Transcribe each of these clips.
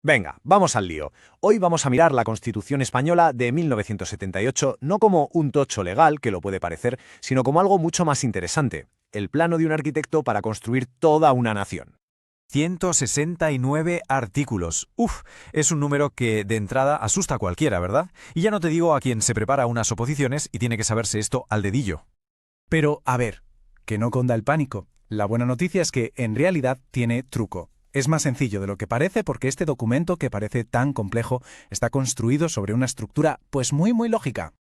Venga, vamos al lío. Hoy vamos a mirar la Constitución española de 1978 no como un tocho legal, que lo puede parecer, sino como algo mucho más interesante, el plano de un arquitecto para construir toda una nación. 169 artículos. Uf, es un número que de entrada asusta a cualquiera, ¿verdad? Y ya no te digo a quien se prepara unas oposiciones y tiene que saberse esto al dedillo. Pero, a ver, que no cunda el pánico. La buena noticia es que, en realidad, tiene truco. Es más sencillo de lo que parece porque este documento, que parece tan complejo, está construido sobre una estructura, pues muy lógica.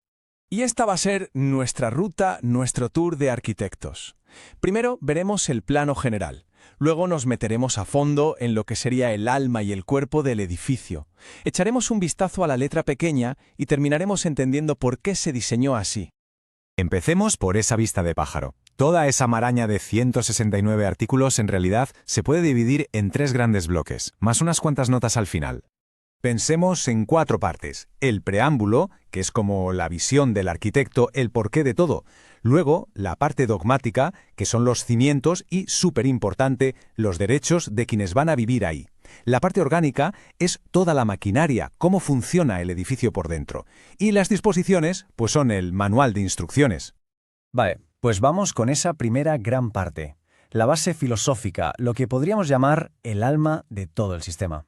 Y esta va a ser nuestra ruta, nuestro tour de arquitectos. Primero veremos el plano general. Luego nos meteremos a fondo en lo que sería el alma y el cuerpo del edificio. Echaremos un vistazo a la letra pequeña y terminaremos entendiendo por qué se diseñó así. Empecemos por esa vista de pájaro. Toda esa maraña de 169 artículos en realidad se puede dividir en tres grandes bloques, más unas cuantas notas al final. Pensemos en cuatro partes. El preámbulo, que es como la visión del arquitecto, el porqué de todo. Luego, la parte dogmática, que son los cimientos y, súper importante, los derechos de quienes van a vivir ahí. La parte orgánica es toda la maquinaria, cómo funciona el edificio por dentro. Y las disposiciones, pues son el manual de instrucciones. Vale, pues vamos con esa primera gran parte. La base filosófica, lo que podríamos llamar el alma de todo el sistema.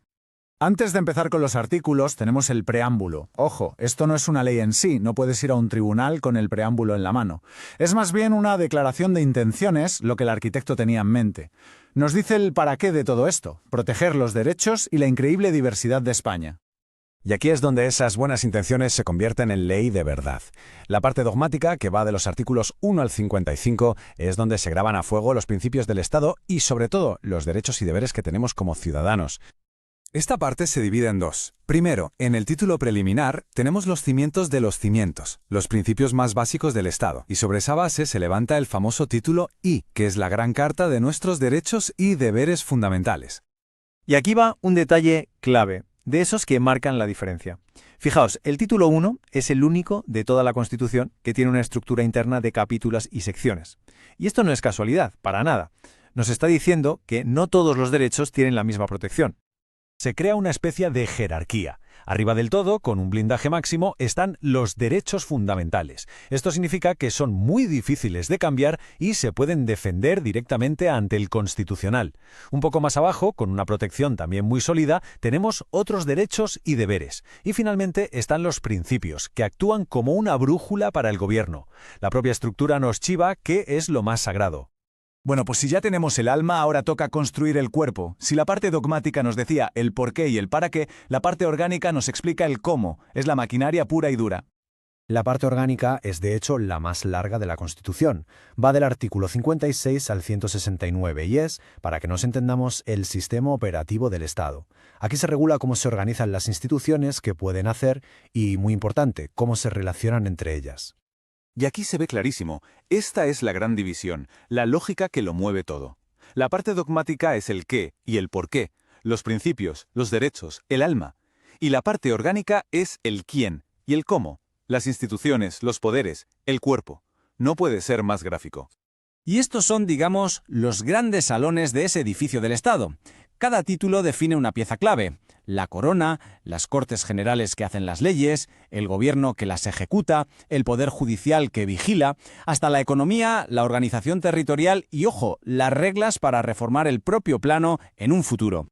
Antes de empezar con los artículos, tenemos el preámbulo. Ojo, esto no es una ley en sí, no puedes ir a un tribunal con el preámbulo en la mano. Es más bien una declaración de intenciones, lo que el arquitecto tenía en mente. Nos dice el para qué de todo esto: proteger los derechos y la increíble diversidad de España. Y aquí es donde esas buenas intenciones se convierten en ley de verdad. La parte dogmática, que va de los artículos 1 al 55, es donde se graban a fuego los principios del Estado y, sobre todo, los derechos y deberes que tenemos como ciudadanos. Esta parte se divide en dos. Primero, en el título preliminar, tenemos los cimientos de los cimientos, los principios más básicos del Estado, y sobre esa base se levanta el famoso título I, que es la gran carta de nuestros derechos y deberes fundamentales. Y aquí va un detalle clave, de esos que marcan la diferencia. Fijaos, el título 1 es el único de toda la Constitución que tiene una estructura interna de capítulos y secciones. Y esto no es casualidad, para nada. Nos está diciendo que no todos los derechos tienen la misma protección. Se crea una especie de jerarquía. Arriba del todo, con un blindaje máximo, están los derechos fundamentales. Esto significa que son muy difíciles de cambiar y se pueden defender directamente ante el Constitucional. Un poco más abajo, con una protección también muy sólida, tenemos otros derechos y deberes. Y finalmente están los principios, que actúan como una brújula para el gobierno. La propia estructura nos chiva qué es lo más sagrado. Bueno, pues si ya tenemos el alma, ahora toca construir el cuerpo. Si la parte dogmática nos decía el por qué y el para qué, la parte orgánica nos explica el cómo. Es la maquinaria pura y dura. La parte orgánica es de hecho la más larga de la Constitución. Va del artículo 56 al 169 y es, para que nos entendamos, el sistema operativo del Estado. Aquí se regula cómo se organizan las instituciones, qué pueden hacer y, muy importante, cómo se relacionan entre ellas. Y aquí se ve clarísimo, esta es la gran división, la lógica que lo mueve todo. La parte dogmática es el qué y el por qué, los principios, los derechos, el alma. Y la parte orgánica es el quién y el cómo, las instituciones, los poderes, el cuerpo. No puede ser más gráfico. Y estos son, digamos, los grandes salones de ese edificio del Estado. Cada título define una pieza clave: la corona, las Cortes Generales que hacen las leyes, el gobierno que las ejecuta, el poder judicial que vigila, hasta la economía, la organización territorial y, ojo, las reglas para reformar el propio plano en un futuro.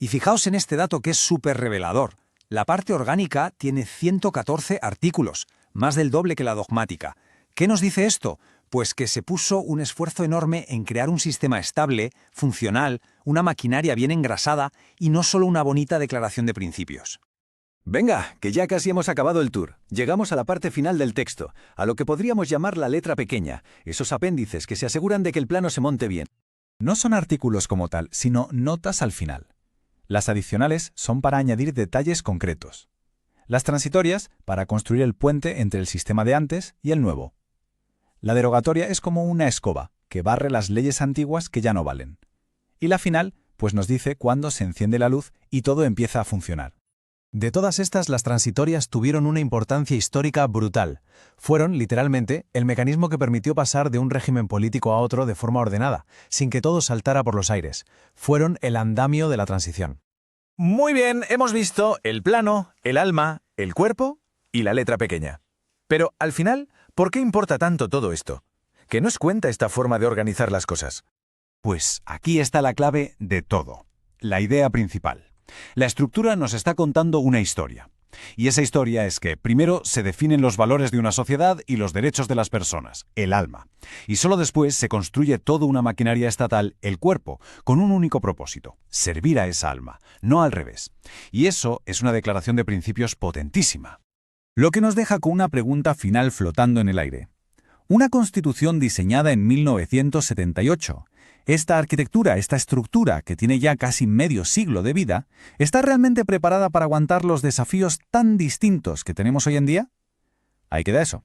Y fijaos en este dato que es súper revelador. La parte orgánica tiene 114 artículos, más del doble que la dogmática. ¿Qué nos dice esto? Pues que se puso un esfuerzo enorme en crear un sistema estable, funcional, una maquinaria bien engrasada y no solo una bonita declaración de principios. Venga, que ya casi hemos acabado el tour. Llegamos a la parte final del texto, a lo que podríamos llamar la letra pequeña, esos apéndices que se aseguran de que el plano se monte bien. No son artículos como tal, sino notas al final. Las adicionales son para añadir detalles concretos. Las transitorias para construir el puente entre el sistema de antes y el nuevo. La derogatoria es como una escoba, que barre las leyes antiguas que ya no valen. Y la final, pues nos dice cuándo se enciende la luz y todo empieza a funcionar. De todas estas, las transitorias tuvieron una importancia histórica brutal. Fueron, literalmente, el mecanismo que permitió pasar de un régimen político a otro de forma ordenada, sin que todo saltara por los aires. Fueron el andamio de la transición. Muy bien, hemos visto el plano, el alma, el cuerpo y la letra pequeña. Pero, al final, ¿por qué importa tanto todo esto? ¿Qué nos cuenta esta forma de organizar las cosas? Pues aquí está la clave de todo, la idea principal. La estructura nos está contando una historia. Y esa historia es que, primero, se definen los valores de una sociedad y los derechos de las personas, el alma. Y solo después se construye toda una maquinaria estatal, el cuerpo, con un único propósito, servir a esa alma, no al revés. Y eso es una declaración de principios potentísima. Lo que nos deja con una pregunta final flotando en el aire. Una constitución diseñada en 1978. Esta arquitectura, esta estructura, que tiene ya casi medio siglo de vida, ¿está realmente preparada para aguantar los desafíos tan distintos que tenemos hoy en día? Ahí queda eso.